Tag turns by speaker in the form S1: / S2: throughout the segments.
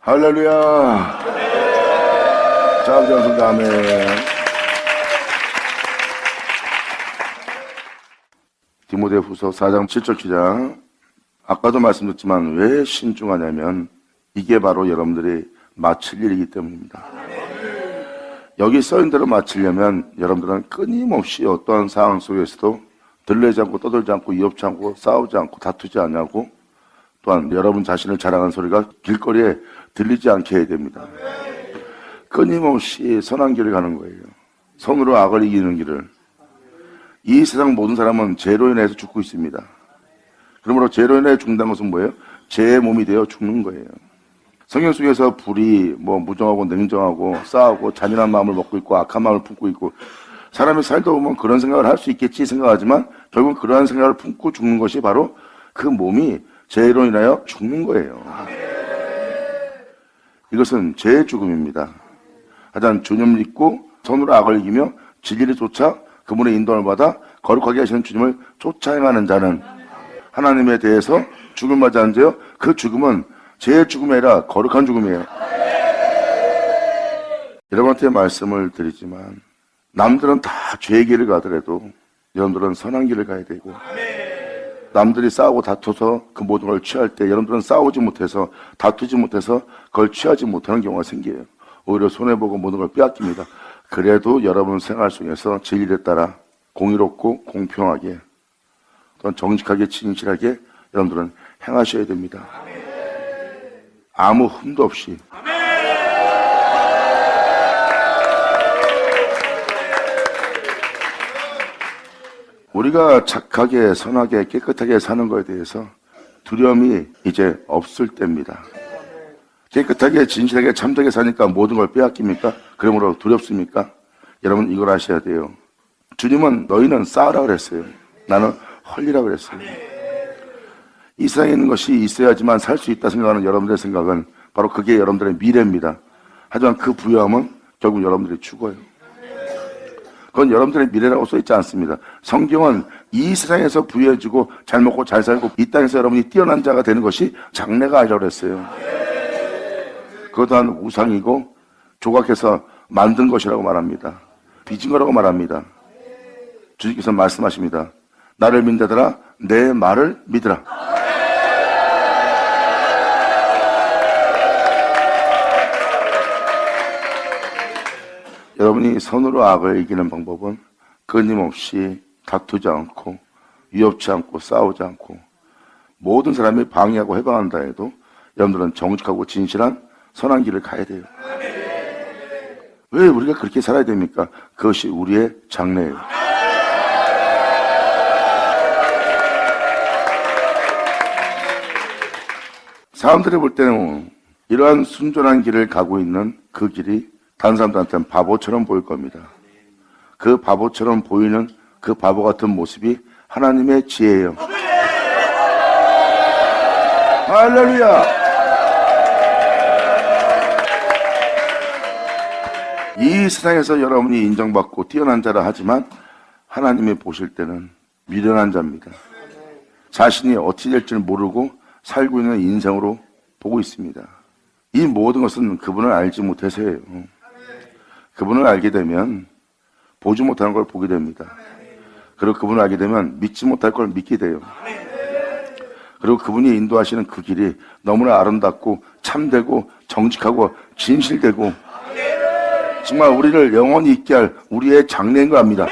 S1: 할렐루야. 자부장성 다음에 디모데후서 4장 7절 기장. 아까도 말씀드렸지만 왜 신중하냐면 이게 바로 여러분들이 마칠 일이기 때문입니다. 여기 써있는 대로 마치려면 여러분들은 끊임없이 어떠한 상황 속에서도 들레지 않고 떠들지 않고 이업지 않고 싸우지 않고 다투지 않냐고, 또한 여러분 자신을 자랑하는 소리가 길거리에 들리지 않게 해야 됩니다. 끊임없이 선한 길을 가는 거예요. 선으로 악을 이기는 길을. 이 세상 모든 사람은 죄로 인해서 죽고 있습니다. 그러므로 죄로 인해 죽는다는 것은 뭐예요? 죄의 몸이 되어 죽는 거예요. 성경 속에서 불이 무정하고 냉정하고 싸우고 잔인한 마음을 먹고 있고 악한 마음을 품고 있고, 사람이 살다 보면 그런 생각을 할 수 있겠지 생각하지만 결국 그러한 생각을 품고 죽는 것이 바로 그 몸이 죄로 인하여 죽는 거예요. 이것은 죄의 죽음입니다. 하여튼 주님을 믿고 선으로 악을 이기며 진리를 쫓아 그분의 인도를 받아 거룩하게 하시는 주님을 쫓아 행하는 자는 하나님에 대해서 죽음을 맞이하는데요, 그 죽음은 죄의 죽음이 아니라 거룩한 죽음이에요. 여러분한테 말씀을 드리지만 남들은 다 죄의 길을 가더라도 여러분들은 선한 길을 가야 되고, 남들이 싸우고 다투서 그 모든 걸 취할 때 여러분들은 싸우지 못해서 다투지 못해서 그걸 취하지 못하는 경우가 생겨요. 오히려 손해보고 모든 걸 빼앗깁니다. 그래도 여러분 생활 속에서 진리에 따라 공의롭고 공평하게 또한 정직하게 진실하게 여러분들은 행하셔야 됩니다. 아무 흠도 없이. 우리가 착하게 선하게 깨끗하게 사는 것에 대해서 두려움이 이제 없을 때입니다. 깨끗하게 진실하게 참되게 사니까 모든 걸 빼앗깁니까? 그러므로 두렵습니까? 여러분 이걸 아셔야 돼요. 주님은 너희는 싸우라 그랬어요. 나는 헐리라 그랬어요. 이 세상에 있는 것이 있어야지만 살 수 있다 생각하는 여러분들의 생각은 바로 그게 여러분들의 미래입니다. 하지만 그 부여함은 결국 여러분들이 죽어요. 그건 여러분들의 미래라고 써있지 않습니다. 성경은 이 세상에서 부여해주고 잘 먹고 잘 살고 이 땅에서 여러분이 뛰어난 자가 되는 것이 장래가 아니라고 그랬어요. 그것 또한 우상이고 조각해서 만든 것이라고 말합니다. 빚은 거라고 말합니다. 주님께서 말씀하십니다. 나를 믿는다더라 내 말을 믿으라. 여러분이 선으로 악을 이기는 방법은 끊임없이 다투지 않고 위협치 않고 싸우지 않고 모든 사람이 방해하고 해방한다 해도 여러분들은 정직하고 진실한 선한 길을 가야 돼요. 왜 우리가 그렇게 살아야 됩니까? 그것이 우리의 장래예요. 사람들이 볼 때는 이러한 순전한 길을 가고 있는 그 길이 다른 사람들한테는 바보처럼 보일 겁니다. 그 바보처럼 보이는 그 바보 같은 모습이 하나님의 지혜예요. 할렐루야! 이 세상에서 여러분이 인정받고 뛰어난 자라 하지만 하나님이 보실 때는 미련한 자입니다. 자신이 어찌 될지를 모르고 살고 있는 인생으로 보고 있습니다. 이 모든 것은 그분을 알지 못해서예요. 그분을 알게 되면 보지 못하는 걸 보게 됩니다. 그리고 그분을 알게 되면 믿지 못할 걸 믿게 돼요. 그리고 그분이 인도하시는 그 길이 너무나 아름답고 참되고 정직하고 진실되고 정말 우리를 영원히 있게 할 우리의 장래인 거 압니다.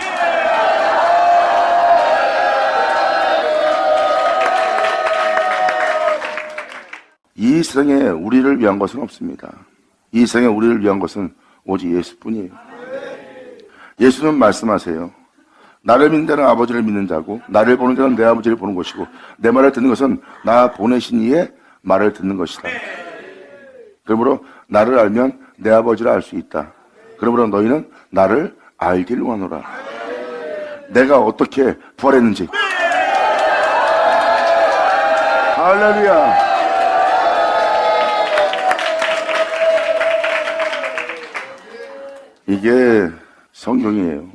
S1: 이 세상에 우리를 위한 것은 없습니다. 이 세상에 우리를 위한 것은 오직 예수뿐이에요. 예수는 말씀하세요. 나를 믿는 자는 아버지를 믿는 자고 나를 보는 자는 내 아버지를 보는 것이고 내 말을 듣는 것은 나 보내신 이의 말을 듣는 것이다. 그러므로 나를 알면 내 아버지를 알 수 있다. 그러므로 너희는 나를 알기를 원하노라. 내가 어떻게 부활했는지. 할렐루야. 이게 성경이에요.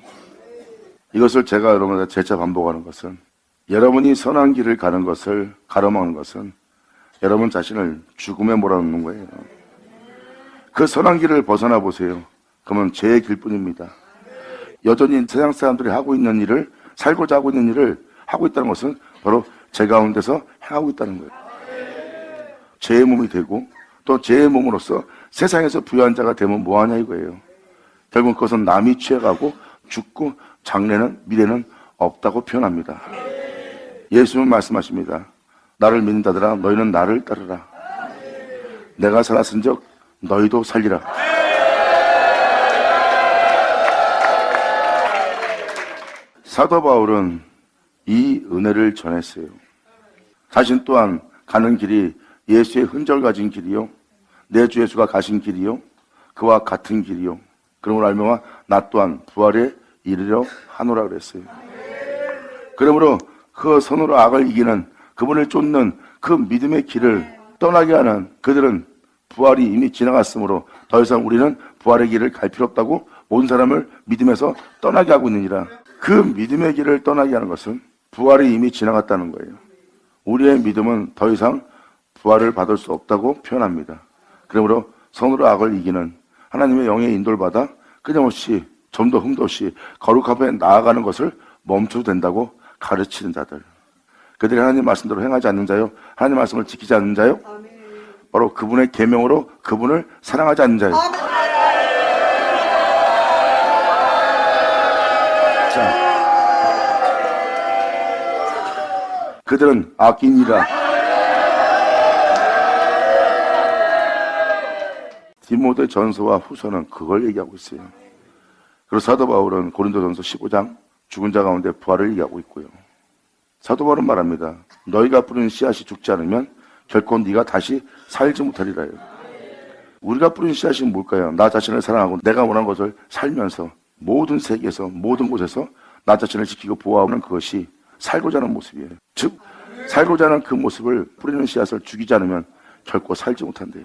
S1: 이것을 제가 여러분한테 재차 반복하는 것은 여러분이 선한 길을 가는 것을 가로막는 것은 여러분 자신을 죽음에 몰아넣는 거예요. 그 선한 길을 벗어나 보세요. 그러면 죄의 길뿐입니다. 여전히 세상 사람들이 하고 있는 일을, 살고자 하고 있는 일을 하고 있다는 것은 바로 죄 가운데서 행하고 있다는 거예요. 죄의 몸이 되고 또 죄의 몸으로서 세상에서 부유한 자가 되면 뭐하냐 이거예요. 결국 그것은 남이 취해가고 죽고 장래는 미래는 없다고 표현합니다. 예수님은 말씀하십니다. 나를 믿는 자들아 너희는 나를 따르라. 내가 살았은즉 너희도 살리라. 사도 바울은 이 은혜를 전했어요. 자신 또한 가는 길이 예수의 흔적을 가진 길이요, 내 주 예수가 가신 길이요, 그와 같은 길이요, 그러므로 알면서 나 또한 부활에 이르려 하노라 그랬어요. 그러므로 그 선으로 악을 이기는, 그분을 쫓는 그 믿음의 길을 떠나게 하는 그들은 부활이 이미 지나갔으므로 더 이상 우리는 부활의 길을 갈 필요 없다고 모든 사람을 믿음에서 떠나게 하고 있느니라. 그 믿음의 길을 떠나게 하는 것은 부활이 이미 지나갔다는 거예요. 우리의 믿음은 더 이상 부활을 받을 수 없다고 표현합니다. 그러므로 선으로 악을 이기는 하나님의 영의 인도를 받아 끊임없이 좀 더 흠도 없이 거룩함에 나아가는 것을 멈춰도 된다고 가르치는 자들, 그들이 하나님 말씀대로 행하지 않는 자요, 하나님 말씀을 지키지 않는 자요, 바로 그분의 계명으로 그분을 사랑하지 않는 자요. 자, 그들은 악인이라. 디모데 전서와 후서는 그걸 얘기하고 있어요. 그리고 사도 바울은 고린도전서 15장 죽은 자 가운데 부활을 얘기하고 있고요. 사도 바울은 말합니다. 너희가 뿌린 씨앗이 죽지 않으면 결코 네가 다시 살지 못하리라. 우리가 뿌린 씨앗이 뭘까요? 나 자신을 사랑하고 내가 원하는 것을 살면서 모든 세계에서 모든 곳에서 나 자신을 지키고 보호하는 그것이 살고자 하는 모습이에요. 즉 살고자 하는 그 모습을 뿌리는 씨앗을 죽이지 않으면 결코 살지 못한대요.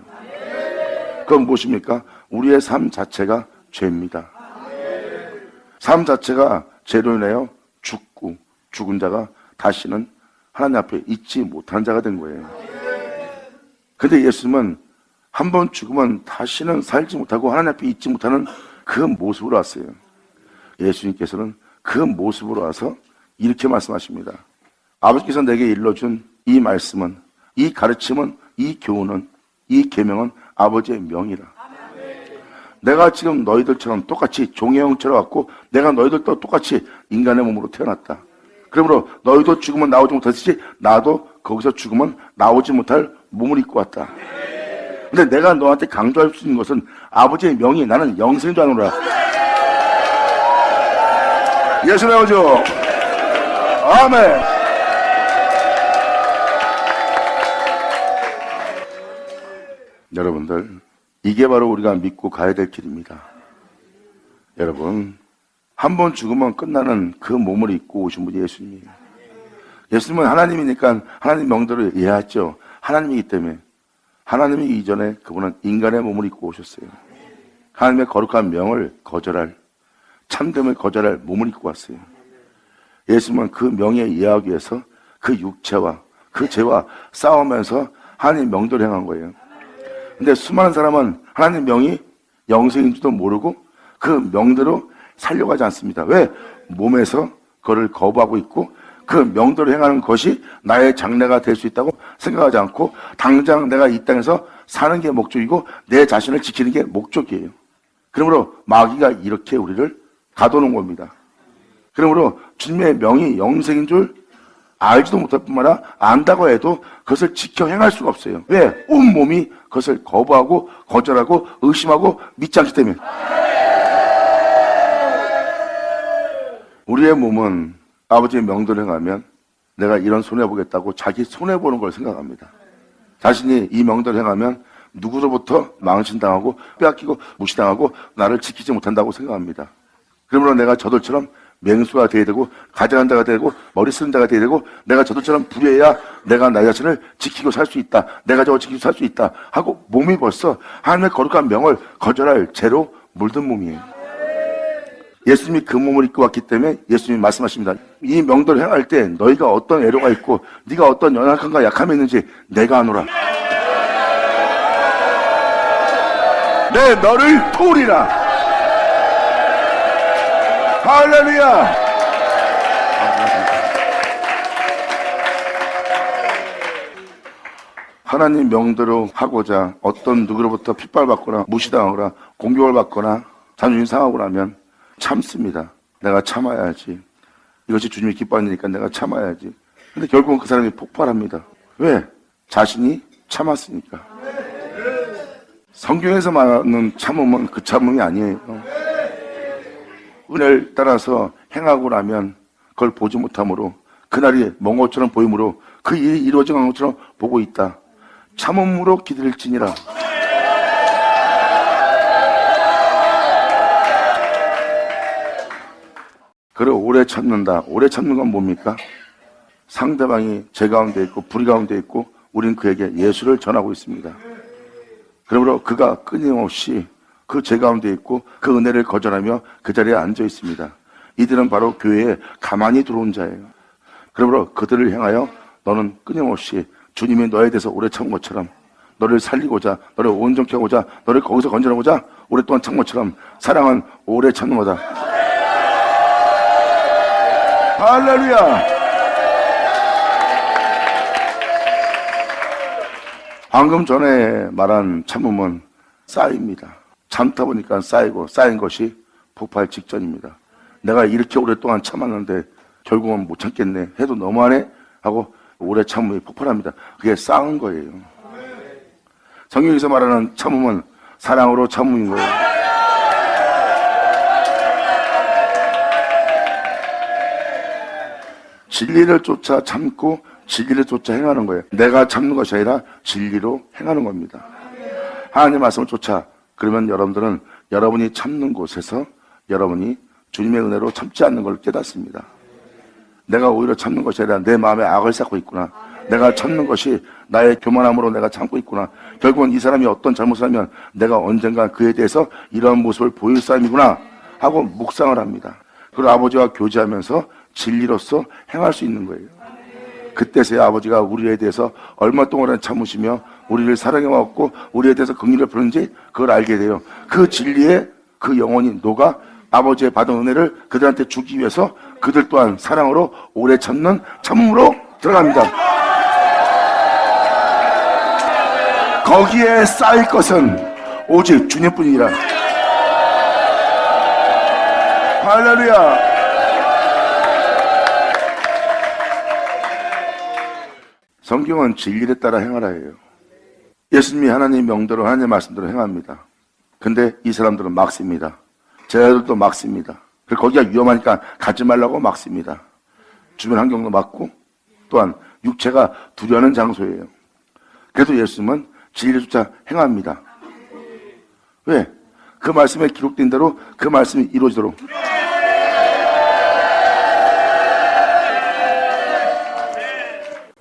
S1: 그건 무엇입니까? 우리의 삶 자체가 죄입니다. 삶 자체가 죄로 인하여 죽고 죽은 자가 다시는 하나님 앞에 있지 못한 자가 된 거예요. 근데 예수님은 한 번 죽으면 다시는 살지 못하고 하나님 앞에 있지 못하는 그 모습으로 왔어요. 예수님께서는 그 모습으로 와서 이렇게 말씀하십니다. 아버지께서 내게 일러준 이 말씀은, 이 가르침은, 이 교훈은, 이 계명은 아버지의 명이라. 내가 지금 너희들처럼 똑같이 종의 형체로 왔고 내가 너희들도 똑같이 인간의 몸으로 태어났다. 그러므로 너희도 죽으면 나오지 못하듯이 나도 거기서 죽으면 나오지 못할 몸을 입고 왔다. 근데 내가 너한테 강조할 수 있는 것은 아버지의 명이 나는 영생인 줄 아노라. 예수 나오죠? 아멘. 여러분들, 이게 바로 우리가 믿고 가야 될 길입니다. 여러분, 한 번 죽으면 끝나는 그 몸을 입고 오신 분이 예수님이에요. 예수님은 하나님이니까 하나님 명대로 이해하죠. 하나님이기 때문에. 하나님이기 이전에 그분은 인간의 몸을 입고 오셨어요. 하나님의 거룩한 명을 거절할, 참됨을 거절할 몸을 입고 왔어요. 예수님은 그 명에 이해하기 위해서 그 육체와 그 죄와 싸우면서 하나님 명대로 행한 거예요. 근데 수많은 사람은 하나님 명이 영생인지도 모르고 그 명대로 살려고 하지 않습니다. 왜? 몸에서 그걸 거부하고 있고 그 명대로 행하는 것이 나의 장래가 될 수 있다고 생각하지 않고 당장 내가 이 땅에서 사는 게 목적이고 내 자신을 지키는 게 목적이에요. 그러므로 마귀가 이렇게 우리를 가둬놓은 겁니다. 그러므로 주님의 명이 영생인 줄 알지도 못할 뿐만 아니라 안다고 해도 그것을 지켜 행할 수가 없어요. 왜? 온몸이 그것을 거부하고 거절하고 의심하고 믿지 않기 때문에. 우리의 몸은 아버지의 명대로 행하면 내가 이런 손해보겠다고 자기 손해보는 걸 생각합니다. 자신이 이 명대로 행하면 누구로부터 망신당하고 빼앗기고 무시당하고 나를 지키지 못한다고 생각합니다. 그러므로 내가 저들처럼 맹수가 되어야 되고 가장한 자가 되고 머리 쓰는 자가 되어야 되고 내가 저들처럼 부려야 내가 나 자신을 지키고 살 수 있다. 내가 저걸 지키고 살 수 있다 하고 몸이 벌써 하나님의 거룩한 명을 거절할 죄로 물든 몸이에요. 예수님이 그 몸을 입고 왔기 때문에 예수님이 말씀하십니다. 이 명도를 행할 때 너희가 어떤 애로가 있고 네가 어떤 연약함과 약함이 있는지 내가 아노라. 내 너를 도우리라. 할렐루야. 하나님 명대로 하고자 어떤 누구로부터 핍박받거나 무시당하거나 공격을 받거나 자존심 상하고 나면 참습니다. 내가 참아야지. 이것이 주님이 기뻐하는 일이니까 내가 참아야지. 근데 결국은 그 사람이 폭발합니다. 왜? 자신이 참았으니까. 성경에서 말하는 참음은 그 참음이 아니에요. 은혜를 따라서 행하고 나면 그걸 보지 못하므로 그날이 먼 것처럼 보이므로 그 일이 이루어진 것처럼 보고 있다. 참음으로 기다릴지니라. 그래 오래 참는다. 오래 참는 건 뭡니까? 상대방이 제 가운데 있고 불의 가운데 있고 우린 그에게 예수를 전하고 있습니다. 그러므로 그가 끊임없이 그 제 가운데 있고 그 은혜를 거절하며 그 자리에 앉아 있습니다. 이들은 바로 교회에 가만히 들어온 자예요. 그러므로 그들을 향하여 너는 끊임없이 주님이 너에 대해서 오래 참은 것처럼 너를 살리고자, 너를 온전케 하고자, 너를 거기서 건져내고자 오랫동안 참은 것처럼 사랑은 오래 참는 거다. 할렐루야. 방금 전에 말한 참음은 쌓입니다. 참다 보니까 쌓이고 쌓인 것이 폭발 직전입니다. 내가 이렇게 오랫동안 참았는데 결국은 못 참겠네 해도 너무하네 하고 오래 참음이 폭발합니다. 그게 쌓은 거예요. 성경에서 말하는 참음은 사랑으로 참음인 거예요. 진리를 쫓아 참고 진리를 쫓아 행하는 거예요. 내가 참는 것이 아니라 진리로 행하는 겁니다. 하나님의 말씀을 쫓아. 그러면 여러분들은 여러분이 참는 곳에서 여러분이 주님의 은혜로 참지 않는 걸 깨닫습니다. 내가 오히려 참는 것이 아니라 내 마음에 악을 쌓고 있구나. 내가 참는 것이 나의 교만함으로 내가 참고 있구나. 결국은 이 사람이 어떤 잘못을 하면 내가 언젠가 그에 대해서 이러한 모습을 보일 사람이구나 하고 묵상을 합니다. 그리고 아버지와 교제하면서 진리로서 행할 수 있는 거예요. 그때서야 아버지가 우리에 대해서 얼마 동안 참으시며 우리를 사랑해왔고 우리에 대해서 긍휼을 베푸는지 그걸 알게 돼요. 그 진리에 그 영혼이 녹아 아버지의 받은 은혜를 그들한테 주기 위해서 그들 또한 사랑으로 오래 참는 참음으로 들어갑니다. 거기에 쌓일 것은 오직 주님뿐이라. 할렐루야. 성경은 진리에 따라 행하라예요. 예수님이 하나님 명대로 하나님의 말씀대로 행합니다. 근데 이 사람들은 막습니다. 제자들도 막습니다. 그리고 거기가 위험하니까 가지 말라고 막습니다. 주변 환경도 막고 또한 육체가 두려워하는 장소예요. 그래도 예수님은 진리조차 행합니다. 왜? 그 말씀에 기록된 대로 그 말씀이 이루어지도록.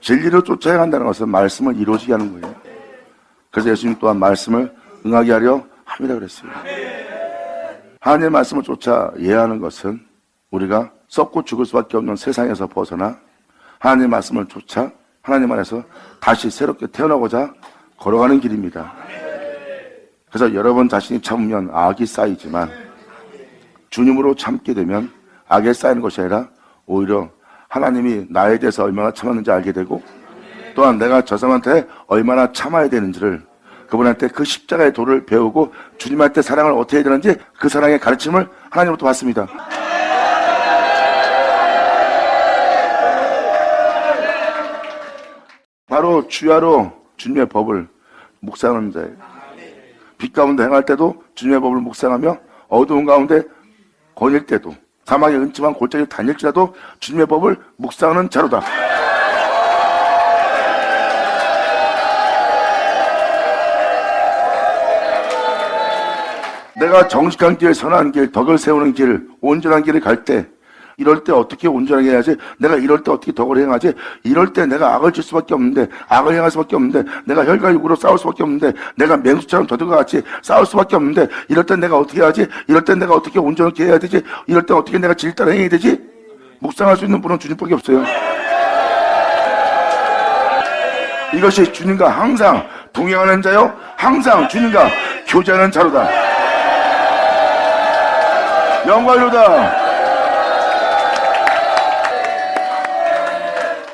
S1: 진리로 쫓아야 한다는 것은 말씀을 이루어지게 하는 거예요. 그래서 예수님 또한 말씀을 응하게 하려 합니다 그랬어요. 하나님의 말씀을 쫓아 예하는 것은 우리가 썩고 죽을 수밖에 없는 세상에서 벗어나 하나님의 말씀을 쫓아 하나님 안에서 다시 새롭게 태어나고자 걸어가는 길입니다. 그래서 여러분 자신이 참으면 악이 쌓이지만 주님으로 참게 되면 악에 쌓이는 것이 아니라 오히려 하나님이 나에 대해서 얼마나 참았는지 알게 되고 또한 내가 저 사람한테 얼마나 참아야 되는지를 그분한테 그 십자가의 도를 배우고 주님한테 사랑을 어떻게 해야 되는지 그 사랑의 가르침을 하나님부터 받습니다. 바로 주야로 주님의 법을 묵상하는 자예요. 빛 가운데 행할 때도 주님의 법을 묵상하며 어두운 가운데 거닐 때도 사막의 은침한 골짜기를 다닐지라도 주님의 법을 묵상하는 자로다. 내가 정직한 길, 선한 길, 덕을 세우는 길, 온전한 길을 갈 때 이럴 때 어떻게 온전하게 해야지? 내가 이럴 때 어떻게 덕을 행하지? 이럴 때 내가 악을 질 수밖에 없는데 악을 행할 수밖에 없는데 내가 혈과 육으로 싸울 수밖에 없는데 내가 맹수처럼 저들과 같이 싸울 수밖에 없는데 이럴 때 내가 어떻게 해야지? 이럴 때 내가 어떻게 온전하게 해야 되지? 이럴 때 어떻게 내가 진리 따라 행해야 되지? 묵상할 수 있는 분은 주님밖에 없어요. 이것이 주님과 항상 동행하는 자요 항상 주님과 교제하는 자로다. 영광이로다.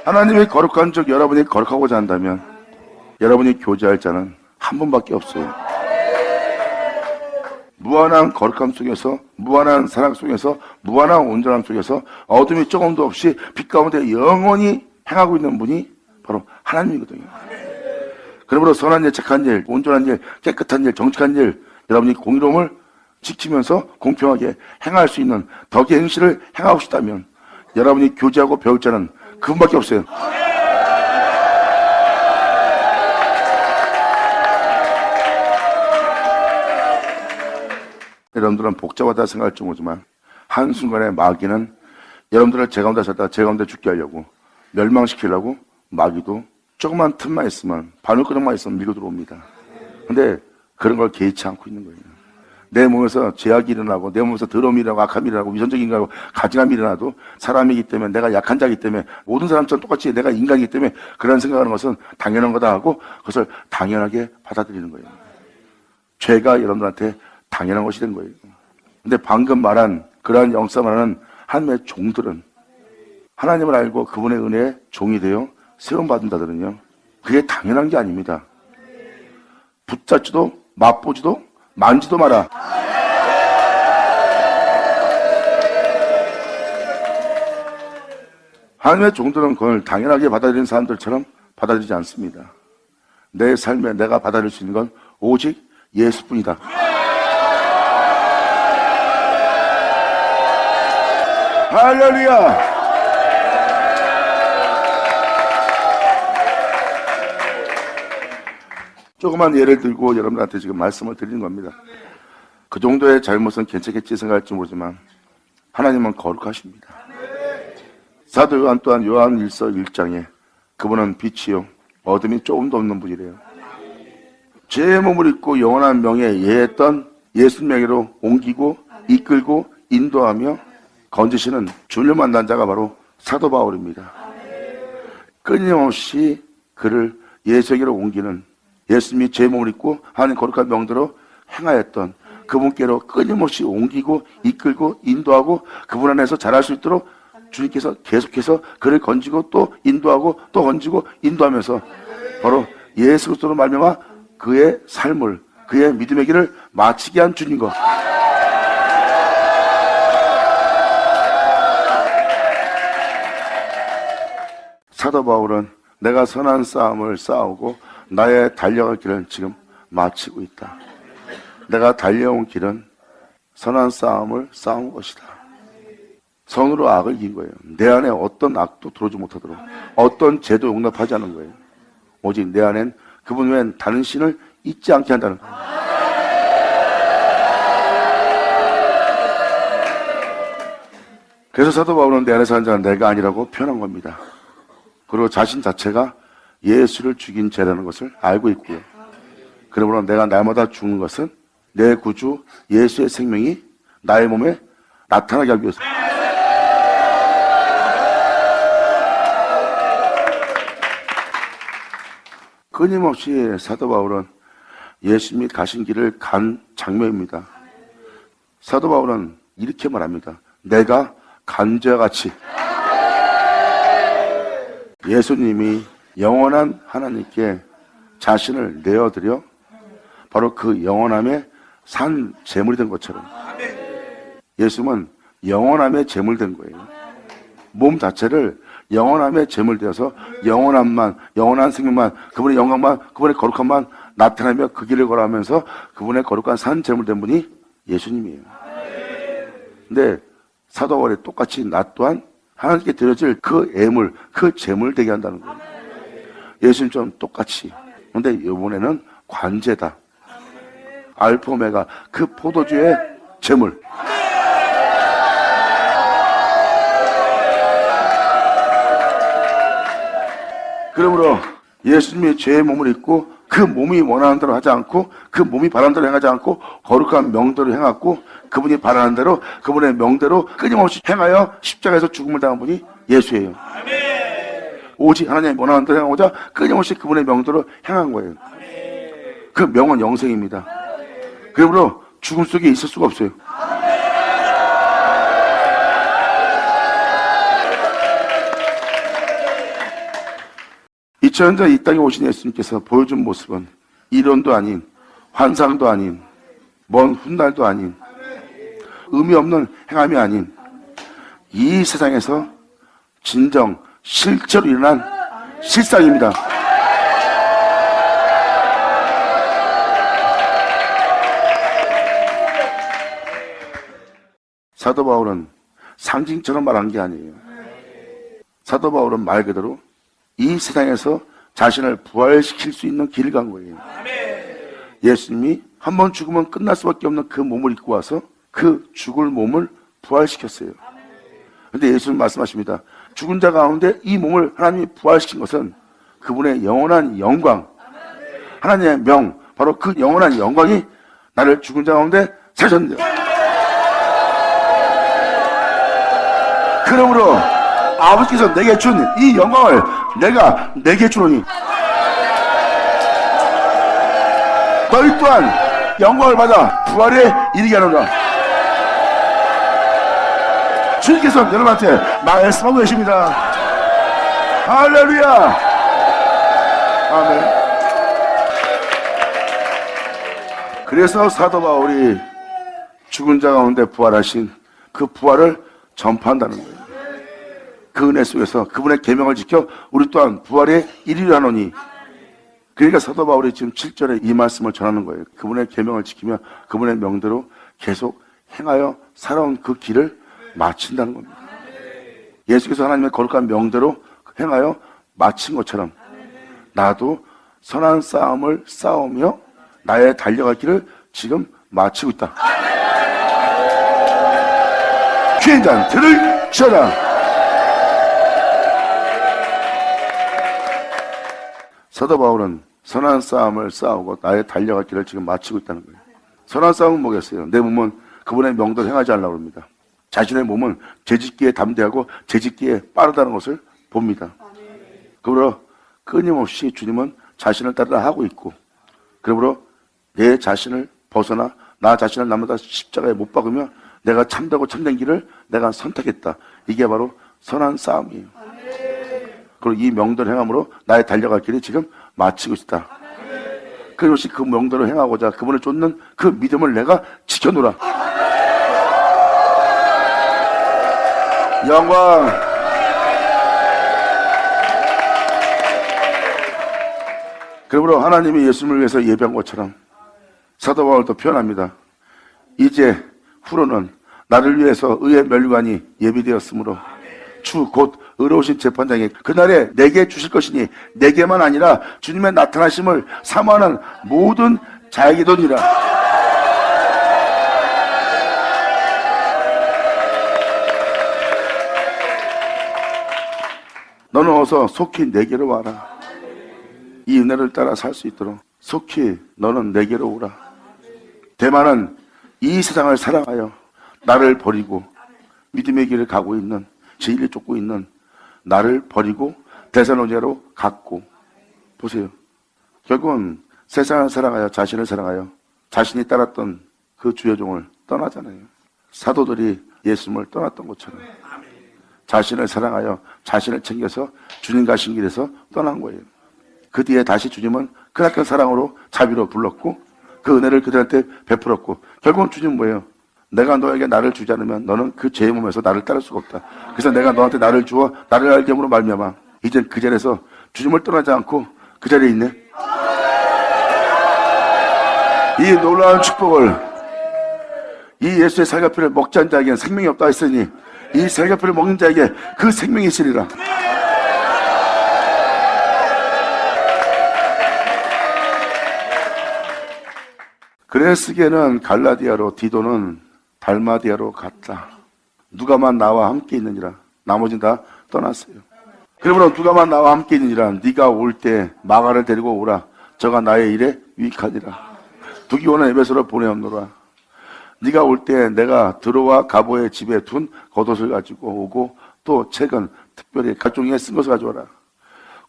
S1: 하나님의 거룩한 적 여러분이 거룩하고자 한다면 여러분이 교제할 자는 한 분밖에 없어요. 무한한 거룩함 속에서, 무한한 사랑 속에서, 무한한 온전함 속에서 어둠이 조금도 없이 빛 가운데 영원히 행하고 있는 분이 바로 하나님이거든요. 그러므로 선한 일, 착한 일, 온전한 일, 깨끗한 일, 정직한 일, 여러분이 공의로움을 지키면서 공평하게 행할 수 있는 덕의 행실을 행하고 싶다면 여러분이 교제하고 배울 자는 그분밖에 없어요. 여러분들은 복잡하다 생각할지 모르지만 한순간에 마귀는 여러분들을 제 가운데 살다가 제 가운데 죽게 하려고 멸망시키려고 마귀도 조그만 틈만 있으면 바늘구멍만 있으면 밀고 들어옵니다. 근데 그런 걸 개의치 않고 있는 거예요. 내 몸에서 죄악이 일어나고 내 몸에서 더러움이 일어나고 악함이 일어나고 위선적인 거하고 가증함이 일어나도 사람이기 때문에 내가 약한 자이기 때문에 모든 사람처럼 똑같이 내가 인간이기 때문에 그런 생각하는 것은 당연한 거다 하고 그것을 당연하게 받아들이는 거예요. 죄가 여러분들한테 당연한 것이 된 거예요. 근데 방금 말한 그러한 영성하는 하나님의 종들은 하나님을 알고 그분의 은혜에 종이 되어 세움받은 자들은요 그게 당연한 게 아닙니다. 붙잡지도 맛보지도 만지도 마라. 하나님의 종들은 그걸 당연하게 받아들이는 사람들처럼 받아들이지 않습니다. 내 삶에 내가 받아들일 수 있는 건 오직 예수뿐이다. 할렐루야. 조그만 예를 들고 여러분들한테 지금 말씀을 드리는 겁니다. 그 정도의 잘못은 괜찮겠지 생각할지 모르지만 하나님은 거룩하십니다. 사도 요한 또한 요한 1서 1장에 그분은 빛이요 어둠이 조금도 없는 분이래요. 죄의 몸을 입고 영원한 명예에 예했던 예수 명예로 옮기고 이끌고 인도하며 건지시는 주를 만난 자가 바로 사도 바울입니다. 끊임없이 그를 예수에게로 옮기는 예수님이 제 몸을 입고 하나님 거룩한 명대로 행하였던 그분께로 끊임없이 옮기고 이끌고 인도하고 그분 안에서 자랄 수 있도록 주님께서 계속해서 그를 건지고 또 인도하고 또 건지고 인도하면서 바로 예수 그리스도로 말미암아 그의 삶을 그의 믿음의 길을 마치게 한 주님과 사도 바울은 내가 선한 싸움을 싸우고 나의 달려갈 길은 지금 마치고 있다. 내가 달려온 길은 선한 싸움을 싸운 것이다. 선으로 악을 이긴 거예요. 내 안에 어떤 악도 들어오지 못하도록 어떤 죄도 용납하지 않는 거예요. 오직 내 안엔 그분 외엔 다른 신을 잊지 않게 한다는 거예요. 그래서 사도 바울은 내 안에 사는 자는 내가 아니라고 표현한 겁니다. 그리고 자신 자체가 예수를 죽인 죄라는 것을 알고 있고요. 그러므로 내가 날마다 죽는 것은 내 구주 예수의 생명이 나의 몸에 나타나게 하기 위해서. 끊임없이 사도 바울은 예수님이 가신 길을 간 장면입니다. 사도 바울은 이렇게 말합니다. 내가 간 죄와 같이 예수님이 영원한 하나님께 자신을 내어드려 바로 그 영원함의 산 제물이 된 것처럼 예수님은 영원함의 제물 된 거예요. 몸 자체를 영원함의 제물 되어서 영원함만, 영원한 생명만, 그분의 영광만, 그분의 거룩함만 나타나며 그 길을 걸어가면서 그분의 거룩한 산 제물 된 분이 예수님이에요. 근데 사도 바울이 똑같이 나 또한 하나님께 드려질 그 애물, 그 제물 되게 한다는 거예요. 예수님처럼 똑같이. 근데 이번에는 관제다. 알파 오메가, 그 포도주의 제물. 그러므로 예수님이 죄의 몸을 입고 그 몸이 원하는 대로 하지 않고 그 몸이 바라는 대로 행하지 않고 거룩한 명대로 행하고 그분이 바라는 대로 그분의 명대로 끊임없이 행하여 십자가에서 죽음을 당한 분이 예수예요. 오직 하나님이 원하는 대로 행하고자 끊임없이 그분의 명대로 행한 거예요. 그 명은 영생입니다. 그러므로 죽음 속에 있을 수가 없어요. 이천 년 전 이 땅에 오신 예수님께서 보여준 모습은 이론도 아닌, 환상도 아닌, 먼 훗날도 아닌, 의미 없는 행함이 아닌, 이 세상에서 진정 실제로 일어난 실상입니다. 사도 바울은 상징처럼 말한 게 아니에요. 사도 바울은 말 그대로 이 세상에서 자신을 부활시킬 수 있는 길을 간 거예요. 예수님이 한 번 죽으면 끝날 수밖에 없는 그 몸을 입고 와서 그 죽을 몸을 부활시켰어요. 그런데 예수님 말씀하십니다. 죽은 자 가운데 이 몸을 하나님이 부활시킨 것은 그분의 영원한 영광, 하나님의 명, 바로 그 영원한 영광이 나를 죽은 자 가운데 살렸네요. 그러므로 아버지께서 내게 준 이 영광을 내가 내게 주노니 너희 또한 영광을 받아 부활에 이르게 하노라. 주님께서 여러분한테 말씀하고 계십니다. 할렐루야. 아멘. 그래서 사도 바울이 죽은 자 가운데 부활하신 그 부활을 전파한다는 거예요. 그 은혜 속에서 그분의 계명을 지켜 우리 또한 부활에 이르려 하노니. 그러니까 사도 바울이 지금 7절에 이 말씀을 전하는 거예요. 그분의 계명을 지키며 그분의 명대로 계속 행하여 살아온 그 길을 마친다는 겁니다. 예수께서 하나님의 거룩한 명대로 행하여 마친 것처럼 나도 선한 싸움을 싸우며 나의 달려갈 길을 지금 마치고 있다. 귀한 자는 들을지어다. 사도 바울은 선한 싸움을 싸우고 나의 달려갈 길을 지금 마치고 있다는 거예요. 선한 싸움은 뭐겠어요? 내 몸은 그분의 명대로 행하지 않으려고 합니다. 자신의 몸은 재짓기에 담대하고 재짓기에 빠르다는 것을 봅니다. 그러므로 끊임없이 주님은 자신을 따라 하고 있고, 그러므로 내 자신을 벗어나 나 자신을 남보다 십자가에 못 박으며 내가 참되고 참된 길을 내가 선택했다. 이게 바로 선한 싸움이에요. 그리고 이 명대로 행함으로 나의 달려갈 길이 지금 마치고 있다. 그것이 그 명대로 행하고자 그분을 쫓는 그 믿음을 내가 지켜노라. 영광. 그러므로 하나님이 예수님을 위해서 예배한 것처럼 사도 바울도 표현합니다. 이제 후로는 나를 위해서 의의 멸관이 예비되었으므로 주 곧 의로우신 재판장이 그날에 내게 주실 것이니 내게만 아니라 주님의 나타나심을 사모하는 모든 자에게도니라. 너는 어서 속히 내게로 와라. 이 은혜를 따라 살 수 있도록 속히 너는 내게로 오라. 대만은 이 세상을 사랑하여 나를 버리고 믿음의 길을 가고 있는, 진리를 쫓고 있는 나를 버리고 데살로니가로 갔고, 보세요. 결국은 세상을 사랑하여 자신을 사랑하여 자신이 따랐던 그 주의 종을 떠나잖아요. 사도들이 예수님을 떠났던 것처럼 자신을 사랑하여 자신을 챙겨서 주님 가신 길에서 떠난 거예요. 그 뒤에 다시 주님은 크나큰 사랑으로 자비로 불렀고 그 은혜를 그들한테 베풀었고, 결국은 주님은 뭐예요? 내가 너에게 나를 주지 않으면 너는 그 죄의 몸에서 나를 따를 수가 없다. 그래서 내가 너한테 나를 주어 나를 알게 함으로 말미암아 이젠 그 자리에서 주님을 떠나지 않고 그 자리에 있네. 이 놀라운 축복을, 이 예수의 살갑이를 먹지 않은 자에게는 생명이 없다 했으니 이 살갑이를 먹는 자에게 그 생명이 있으리라. 그레스게는 갈라디아로, 디도는 달마디아로 갔다. 누가만 나와 함께 있느니라. 나머지는 다 떠났어요. 그러므로 누가만 나와 함께 있느니라. 네가 올 때 마가를 데리고 오라. 저가 나의 일에 유익하니라. 두기오는 에베소로 보내었노라. 네가 올 때 내가 드로와 가보의 집에 둔 겉옷을 가지고 오고 또 책은 특별히 각종에 쓴 것을 가져와라.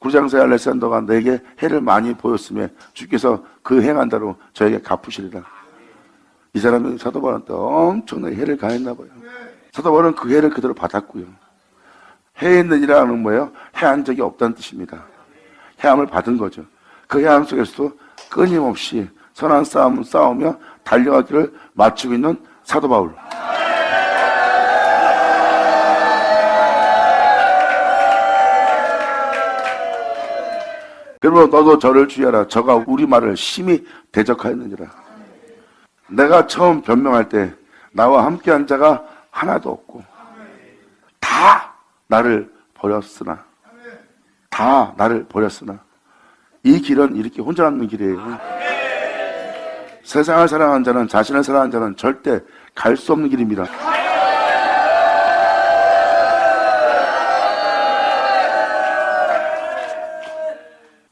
S1: 구장사 알렉산더가 내게 해를 많이 보였으며 주께서 그 행한 대로 저에게 갚으시리라. 이 사람이 사도 바울한테 엄청나게 해를 가했나 봐요. 사도 바울은 그 해를 그대로 받았고요. 해했느니라는 뭐예요? 해한 적이 없다는 뜻입니다. 해함을 받은 거죠. 그 해함 속에서도 끊임없이 선한 싸움을 싸우며 달려가기를 마치고 있는 사도 바울. 그러므로 너도 저를 주의하라. 저가 우리 말을 심히 대적하였느니라. 내가 처음 변명할 때 나와 함께한 자가 하나도 없고 다 나를 버렸으나 이 길은 이렇게 혼자 남는 길이에요. 세상을 사랑하는 자는, 자신을 사랑하는 자는 절대 갈 수 없는 길입니다.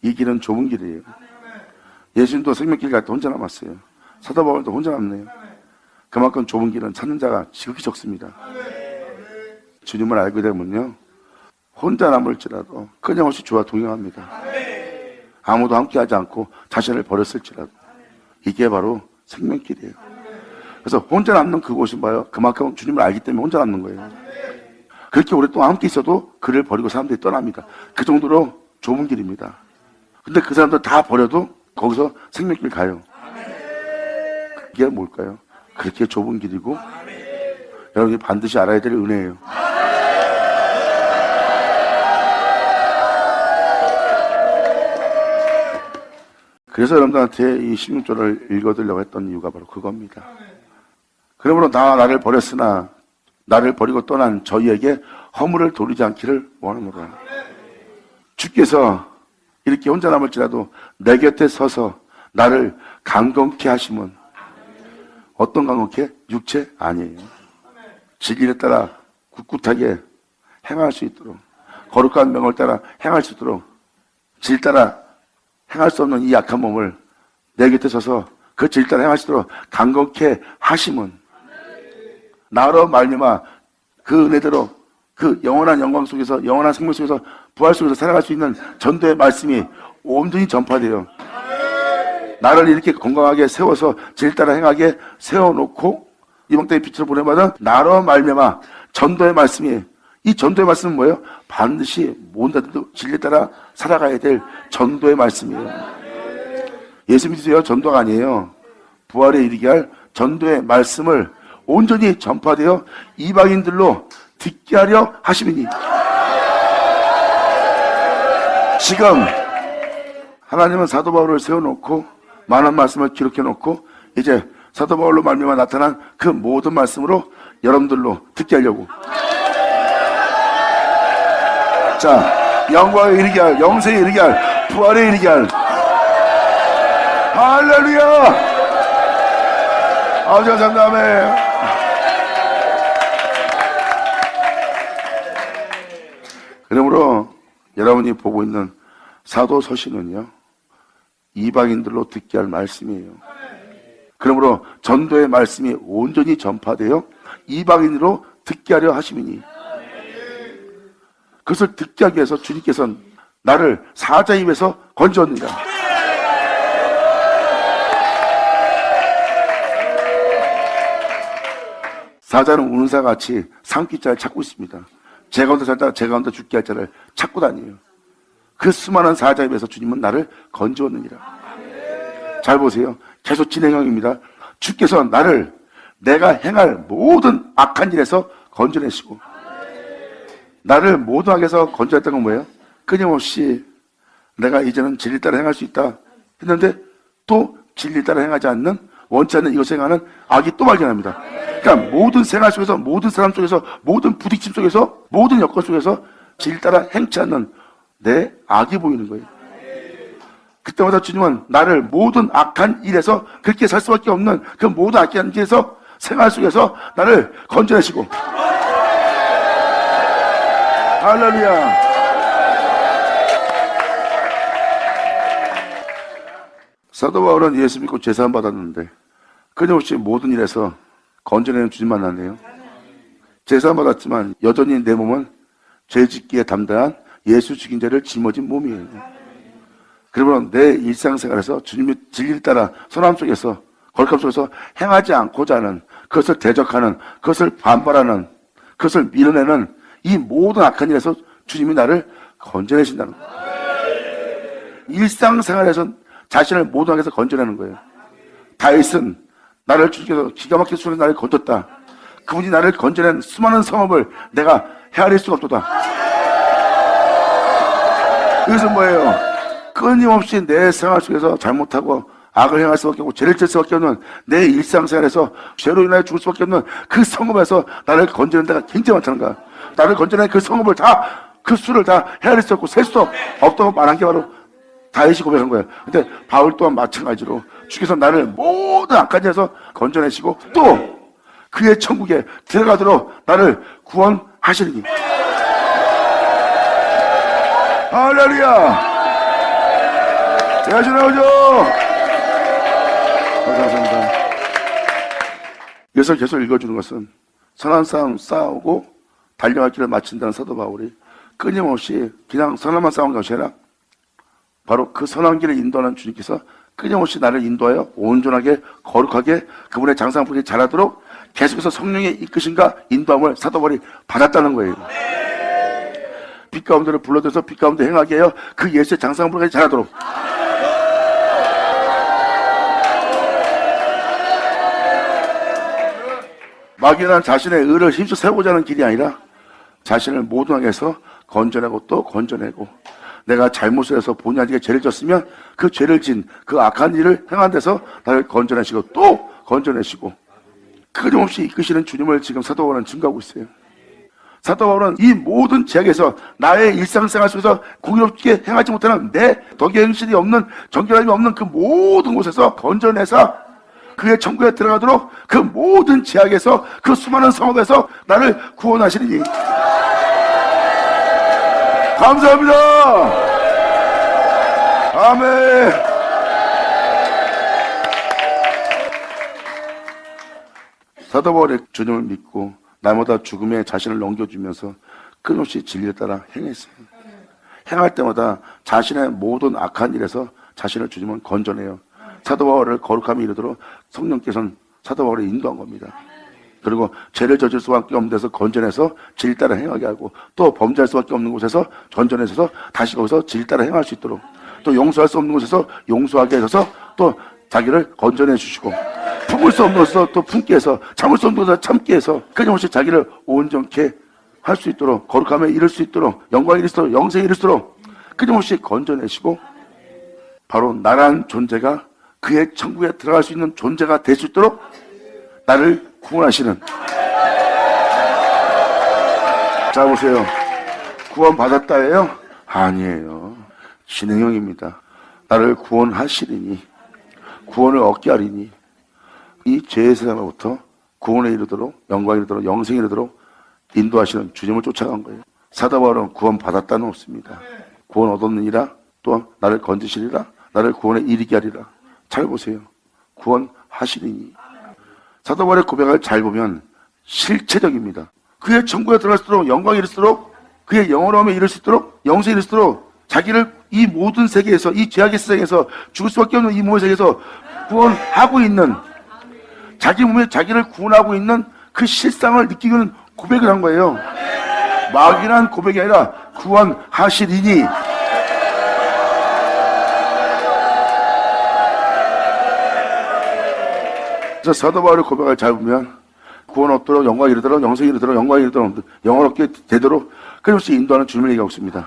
S1: 이 길은 좁은 길이에요. 예수님도 생명길 갈 때 혼자 남았어요. 사도 바울도 혼자 남네요. 그만큼 좁은 길은 찾는 자가 지극히 적습니다. 주님을 알게 되면요, 혼자 남을지라도 끊임없이 주와 동행합니다. 아무도 함께하지 않고 자신을 버렸을지라도. 이게 바로 생명길이에요. 그래서 혼자 남는 그곳이 봐요, 그만큼 주님을 알기 때문에 혼자 남는 거예요. 그렇게 오랫동안 함께 있어도 그를 버리고 사람들이 떠납니다. 그 정도로 좁은 길입니다. 근데 그 사람들 다 버려도 거기서 생명길 가요. 그게 뭘까요? 그렇게 좁은 길이고 여러분이 반드시 알아야 될 은혜예요. 그래서 여러분들한테 이 16절을 읽어드리려고 했던 이유가 바로 그겁니다. 그러므로 나를 버렸으나 나를 버리고 떠난 저희에게 허물을 돌리지 않기를 원하노라. 주께서 이렇게 혼자 남을지라도 내 곁에 서서 나를 강건케 하시면, 어떤 강건케? 육체? 아니에요. 진리에 따라 꿋꿋하게 행할 수 있도록, 거룩한 명을 따라 행할 수 있도록, 질 따라 행할 수 없는 이 약한 몸을 내 곁에 서서 그 질 따라 행할 수 있도록 강건케 하시면, 나로 말미암아 그 은혜대로 그 영원한 영광 속에서, 영원한 생명 속에서, 부활 속에서 살아갈 수 있는 전도의 말씀이 온전히 전파돼요. 나를 이렇게 건강하게 세워서 질 따라 행하게 세워놓고 이방 땅에 빛을 보내받은 나로 말미암아 전도의 말씀이, 이 전도의 말씀은 뭐예요? 반드시 모든 자들도 진리 따라 살아가야 될 전도의 말씀이에요. 예수 믿으세요? 전도가 아니에요. 부활에 이르게 할 전도의 말씀을 온전히 전파되어 이방인들로 듣게 하려 하심이니. 지금 하나님은 사도 바울을 세워놓고 많은 말씀을 기록해놓고 이제 사도 바울로 말미암아 나타난 그 모든 말씀으로 여러분들로 듣게 하려고. 자, 영광에 이르게 할, 영생에 이르게 할, 부활에 이르게 할. 할렐루야! 아버지 감사합니다. 그러므로 여러분이 보고 있는 사도 서신은요, 이방인들로 듣게 할 말씀이에요. 그러므로 전도의 말씀이 온전히 전파되어 이방인으로 듣게 하려 하심이니, 그것을 듣게 하기 위해서 주님께서는 나를 사자 입에서 건졌느니라. 사자는 우는 사같이 삼킬 자를 찾고 있습니다. 제 가운데 살다가 제 가운데 죽게 할 자를 찾고 다녀요. 그 수많은 사자 입에서 주님은 나를 건져왔느니라. 잘 보세요. 계속 진행형입니다. 주께서 나를 내가 행할 모든 악한 일에서 건져내시고, 나를 모든 악에서 건져냈던 건 뭐예요? 끊임없이 내가 이제는 진리 따라 행할 수 있다 했는데 또 진리 따라 행하지 않는, 원치 않는 이것을 행하는 악이 또 발견합니다. 그러니까 모든 생활 속에서, 모든 사람 속에서, 모든 부딪힘 속에서, 모든 여건 속에서 진리 따라 행치 않는 내 악이 보이는 거예요. 그때마다 주님은 나를 모든 악한 일에서, 그렇게 살 수밖에 없는 그 모든 악한 일에서, 생활 속에서 나를 건져내시고. 할렐루야. 사도 바울은 예수 믿고 제사함 받았는데 끊임없이 모든 일에서 건져내는 주님 만났네요. 제사함 받았지만 여전히 내 몸은 죄짓기에 담대한 예수 죽인 자를 짊어진 몸이에요. 그러면 내 일상생활에서 주님의 진리를 따라 선함 속에서 거룩함 속에서 행하지 않고자 하는, 그것을 대적하는, 그것을 반발하는, 그것을 밀어내는 이 모든 악한 일에서 주님이 나를 건져내신다는 거예요. 일상생활에서 자신을 모든 악에서 건져내는 거예요. 다윗은 나를 죽여서 기가 막힌 수로 나를 건졌다. 그분이 나를 건져낸 수많은 성업을 내가 헤아릴 수가 없도다. 이것은 뭐예요? 끊임없이 내 생활 속에서 잘못하고 악을 행할 수밖에 없고 죄를 질 수밖에 없는 내 일상생활에서 죄로 인하여 죽을 수밖에 없는 그 성업에서 나를 건져낸 데가 굉장히 많다는 거야. 나를 건져낸 그 성업을 다, 그 수를 다 헤아릴 수 없고 셀 수 없다고 말한 게 바로 다윗이 고백한 거예요. 근데 바울 또한 마찬가지로 주께서 나를 모든 악한 일에서 건져내시고 또 그의 천국에 들어가도록 나를 구원하시리니. 할렐루야. 자주 나오죠. 감사합니다. 여기서 계속 읽어주는 것은 선한 싸움 싸우고 달려갈 길을 마친다는 사도 바울이 끊임없이 그냥 선한만 싸운 것이 아니라 바로 그 선한 길을 인도하는 주님께서 끊임없이 나를 인도하여 온전하게 거룩하게 그분의 장상품이 자라도록 계속해서 성령의 이끄심과 인도함을 사도 바울이 받았다는 거예요. 빛 가운데를 불러들여서 빛 가운데 행하게 하여 그 예수의 장상품까지 자라도록. 마귀는 자신의 의를 힘써 세우고자 하는 길이 아니라 자신을 모dun하게 해서 건져내고 또 건져내고, 내가 잘못을 해서 본의 아니게 죄를 졌으면 그 죄를 진 그 악한 일을 행한 데서 나를 건져내시고 또 건져내시고, 끊임없이 이끄시는 주님을 지금 사도 바울은 증거하고 있어요. 사도 바울은 이 모든 제약에서 나의 일상생활 속에서 공의롭게 행하지 못하는 내 덕의 행실이 없는, 정결함이 없는 그 모든 곳에서 건져내서 그의 천국에 들어가도록 그 모든 제약에서, 그 수많은 성업에서 나를 구원하시리니. 감사합니다. 아멘. 사도 바울이 주님을 믿고 날마다 죽음에 자신을 넘겨주면서 끊임없이 진리를 따라 행했어요. 행할 때마다 자신의 모든 악한 일에서 자신을 주님은 건져내요. 사도 바울을 거룩함에 이르도록 성령께서는 사도 바울을 인도한 겁니다. 그리고 죄를 저질 수밖에 없는 데서 건져내서 질 따라 행하게 하고, 또 범죄할 수밖에 없는 곳에서 건져내서 다시 거기서 질 따라 행할 수 있도록, 또 용서할 수 없는 곳에서 용서하게 해서 또 자기를 건져내 주시고, 품을 수 없는 곳에서 또 품게 해서, 참을 수 없는 곳에서 참게 해서 끊임없이 자기를 온전케 할 수 있도록, 거룩함에 이를 수 있도록, 영광에 이를 수 있도록, 영생에 이를 수 있도록 끊임없이 건져내시고, 바로 나란 존재가 그의 천국에 들어갈 수 있는 존재가 될 수 있도록 나를 구원하시는. 자, 보세요. 구원 받았다예요? 아니에요. 진행형입니다. 나를 구원하시리니, 구원을 얻게 하리니, 이 죄의 세상으로부터 구원에 이르도록, 영광에 이르도록, 영생에 이르도록 인도하시는 주님을 쫓아간 거예요. 사도 바울은 구원 받았다는 없습니다. 구원 얻었느니라, 또 나를 건지시리라, 나를 구원에 이르게 하리라. 잘 보세요. 구원하시리니. 사도 바울의 고백을 잘 보면 실체적입니다. 그의 천국에 들어갈수록, 영광에 이를수록, 그의 영원함에 이를 수 있도록, 영생에 이를 수 있도록 자기를 이 모든 세계에서, 이 죄악의 세상에서, 죽을 수밖에 없는 이 몸의 세계에서 구원하고 있는, 자기 몸에 자기를 구원하고 있는 그 실상을 느끼는 고백을 한 거예요. 막연한 고백이 아니라 구원하시리니. 그래서 사도 바울의 고백을 잘 보면 구원 얻도록, 영광에 이르도록, 영생에 이르도록, 영광에 이르도록, 영원롭게 되도록 끊임없이 인도하는 주님을 얘기하고 있습니다.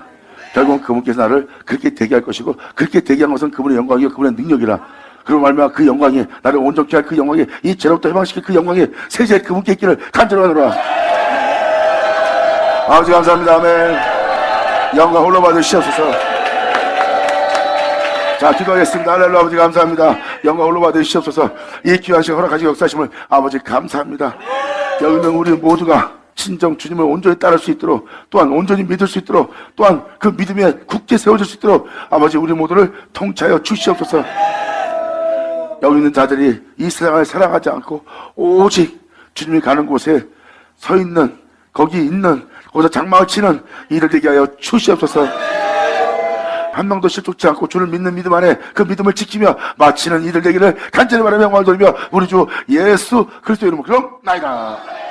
S1: 결국은 그분께서 나를 그렇게 되게 할 것이고, 그렇게 되게 한 것은 그분의 영광이요 그분의 능력이라. 그리고 말미암아 그 영광이, 나를 온전케 할 그 영광이, 이 죄로부터 해방시킬 그 영광이 세세에 그분께 있기를 간절하노라. 아버지 감사합니다. 아멘. 영광 홀로 받으시옵소서. 자, 기도하겠습니다. 할렐루야. 아버지 감사합니다. 영광 홀로 받으시옵소서. 이 귀한 시간 허락하시고 역사하심을 아버지 감사합니다. 여기 있는 우리 모두가 진정 주님을 온전히 따를 수 있도록, 또한 온전히 믿을 수 있도록, 또한 그 믿음에 굳게 세워질 수 있도록 아버지 우리 모두를 통치하여 주시옵소서. 여기 있는 자들이 이 세상을 사랑하지 않고 오직 주님이 가는 곳에 서 있는 거기 있는, 거기서 장막을 치는 이를 되게 하여 주시옵소서. 한 명도 실족지 않고 주를 믿는 믿음 안에 그 믿음을 지키며 마치는 이들 되기를 간절히 바라며 영광을 돌리며 우리 주 예수 그리스도 이름으로 그럼 나이다.